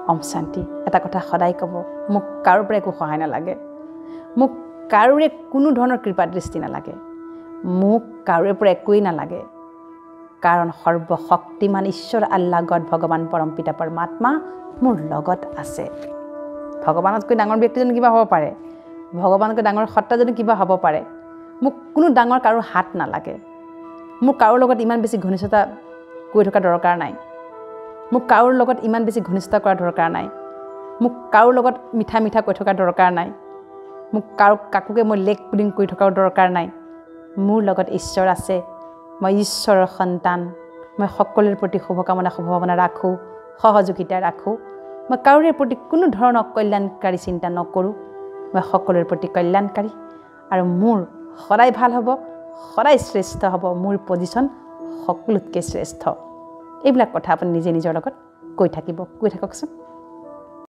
ওম শান্তি। এটা কথা সদায় ক'ব, মোক কাৰোৰ পৰা একো সহায় নালাগে, মোক কাৰোৰে কোনো ধৰণৰ কৃপা দৃষ্টি নালাগে, মোক কাৰোৰে পৰা একোৱেই নালাগে, কাৰণ সৰ্বশক্তিমান ঈশ্বৰ আল্লাহ গড ভগৱান পৰম পিতা পৰমাত্মা মোৰ লগত আছে। ভগৱানতকৈ ডাঙৰ ব্যক্তিজন কিবা হ'ব পাৰে, ভগৱানতকৈ ডাঙৰ সত্তাজন কিবা হ'ব পাৰে, মোক কোনো ডাঙৰ কাৰো হাত নালাগে, মোক কাৰোৰ লগত ইমান বেছি ঘনিষ্ঠতা কৰি থকা দৰকাৰ নাই, মোক কাৰোৰ লগত ইমান বেছি ঘনিষ্ঠতা কৰা দৰকাৰ নাই, মোক কাৰোৰ লগত মিঠা মিঠা কৈ থকা দৰকাৰ নাই, মোক কাকোকে মই লেক পুলিং কৰি থকাও দৰকাৰ নাই। মোৰ লগত ঈশ্বৰ আছে, মই ঈশ্বৰৰ সন্তান, মই সকলোৰে প্ৰতি শুভকামনা শুভভাৱনা ৰাখোঁ, সহযোগিতা ৰাখোঁ, মই কাৰোৰে প্ৰতি কোনো ধৰণৰ অকল্যাণকাৰী চিন্তা নকৰোঁ, মই সকলোৰে প্ৰতি কল্যাণকাৰী আৰু মোৰ সদায় ভাল হ'ব, সদায় শ্ৰেষ্ঠ হ'ব, মোৰ পজিশ্যন সকলোতকৈ শ্ৰেষ্ঠ। এইবিলাক কথা আপুনি নিজে নিজৰ লগত কৈ থাককচোন।